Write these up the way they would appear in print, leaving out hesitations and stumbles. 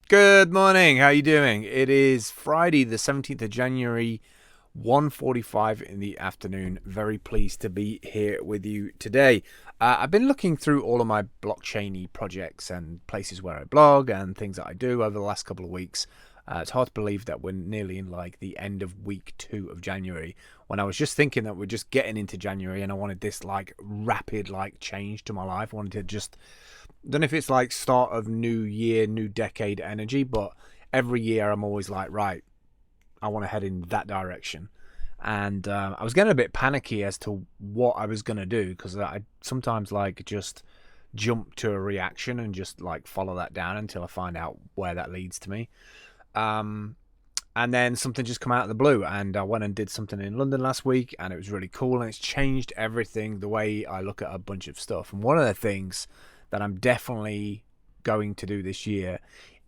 Good morning. How you doing? It is Friday, the 17th of January, 1:45 in the afternoon. Very pleased to be here with you today. I've been looking through all of my blockchainy projects and places where I blog and things that I do over the last couple of weeks. It's hard to believe that we're nearly in like the end of week 2 of January, when I was just thinking that we're just getting into January and I wanted this like rapid like change to my life. I wanted to just don't know if it's like start of new year, new decade energy, but every year I'm always like, right, I want to head in that direction. And I was getting a bit panicky as to what I was going to do, because I sometimes like just jump to a reaction and just like follow that down until I find out where that leads to me. Um, and then something just come out of the blue, and I went and did something in London last week, and it was really cool, and it's changed everything, the way I look at a bunch of stuff. And one of the things that I'm definitely going to do this year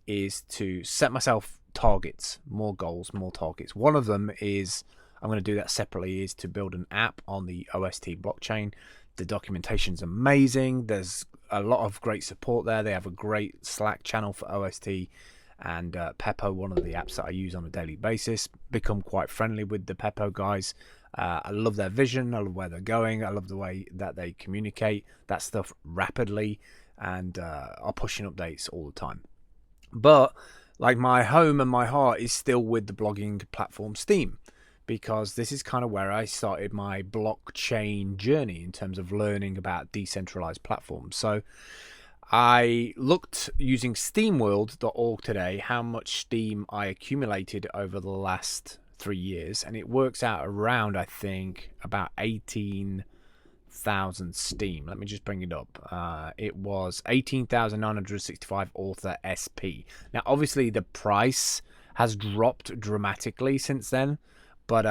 is to set myself targets, more goals, more targets. One of them is, I'm going to do that separately, is to build an app on the OST blockchain. The documentation's amazing. There's a lot of great support there. They have a great Slack channel for OST, and Peppo, one of the apps that I use on a daily basis, become quite friendly with the Peppo guys. I love their vision. I love where they're going. I love the way that they communicate that stuff rapidly, and are pushing updates all the time. But like, my home and my heart is still with the blogging platform Steem, because this is kind of where I started my blockchain journey in terms of learning about decentralized platforms. So I looked using steamworld.org today how much Steem I accumulated over the last 3 years, and it works out around, I think, about 18,000 Steem. Let me just bring it up. It was 18,965 Author SP. Now, obviously, the price has dropped dramatically since then, but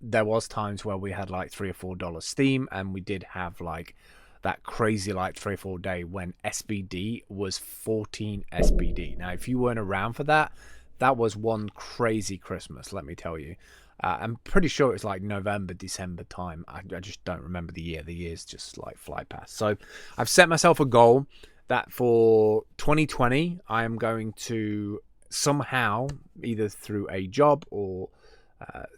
there was times where we had like $3 or $4 Steem, and we did have like that crazy like 3 or 4 day when SBD was 14 SBD. Now, if you weren't around for that, that was one crazy Christmas, let me tell you. I'm pretty sure it was like November, December time. I just don't remember the year. The years just like fly past. So I've set myself a goal that for 2020, I am going to somehow, either through a job or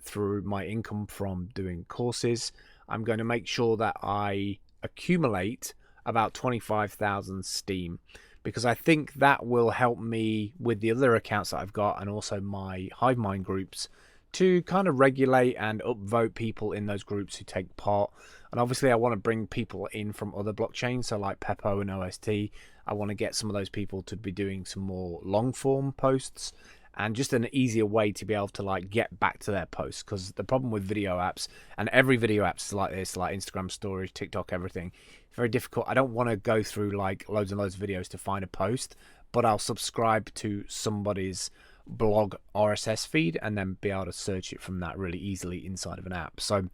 through my income from doing courses, I'm going to make sure that I accumulate about 25,000 Steem, because I think that will help me with the other accounts that I've got, and also my HiveMind groups, to kind of regulate and upvote people in those groups who take part. And obviously I want to bring people in from other blockchains, so like Peppo and OST. I want to get some of those people to be doing some more long form posts, and just an easier way to be able to like get back to their posts. Because the problem with video apps, and every video apps like this, like Instagram stories, TikTok, everything, very difficult. I don't want to go through like loads and loads of videos to find a post, but I'll subscribe to somebody's blog RSS feed and then be able to search it from that really easily inside of an app. So I'm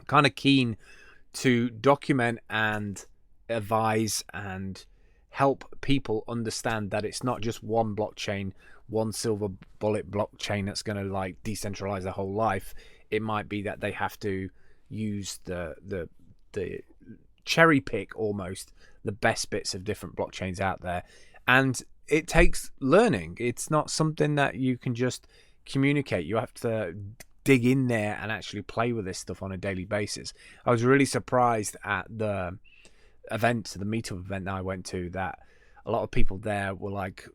kind of keen to document and advise and help people understand that it's not just one blockchain, one silver bullet blockchain that's going to like decentralize their whole life. It might be that they have to use the cherry pick almost the best bits of different blockchains out there, and it takes learning. It's not something that you can just communicate. You have to dig in there and actually play with this stuff on a daily basis. I was really surprised at the event, the meetup event that I went to, that a lot of people there were like,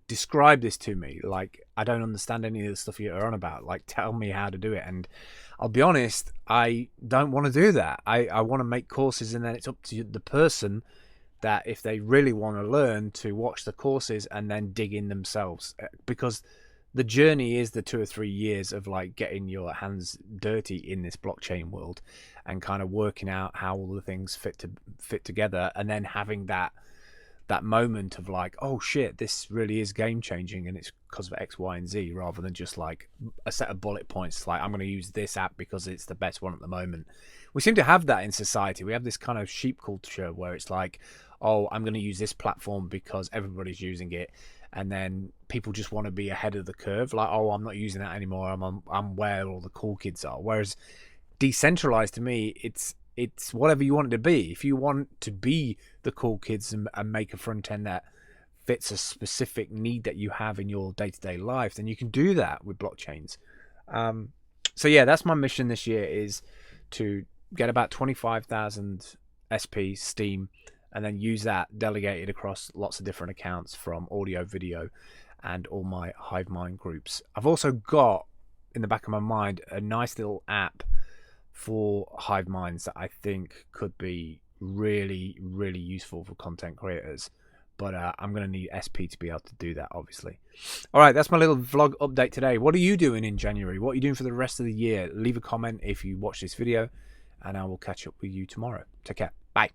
describe this to me. Like, I don't understand any of the stuff you're on about. Like, tell me how to do it. And I'll be honest, I don't want to do that. I want to make courses, and then it's up to the person that, if they really want to learn, to watch the courses and then dig in themselves. Because the journey is the 2 or 3 years of like getting your hands dirty in this blockchain world and kind of working out how all the things fit together, and then having that moment of like, oh shit, this really is game changing, and it's because of X, Y, and Z, rather than just like a set of bullet points like, I'm going to use this app because it's the best one at the moment. We seem to have that in society. We have this kind of sheep culture where it's like, oh, I'm going to use this platform because everybody's using it, and then people just want to be ahead of the curve, like, oh, I'm not using that anymore, I'm where all the cool kids are. Whereas decentralized, to me, it's whatever you want it to be. If you want to be the cool kids and make a front end that fits a specific need that you have in your day-to-day life, then you can do that with blockchains. So yeah, that's my mission this year, is to get about 25,000 SP Steam, and then use that delegated across lots of different accounts from audio, video, and all my HiveMind groups. I've also got in the back of my mind a nice little app for HiveMinds that I think could be really, really useful for content creators. But I'm going to need SP to be able to do that, obviously. All right, that's my little vlog update today. What are you doing in January? What are you doing for the rest of the year? Leave a comment if you watch this video, and I will catch up with you tomorrow. Take care. Bye.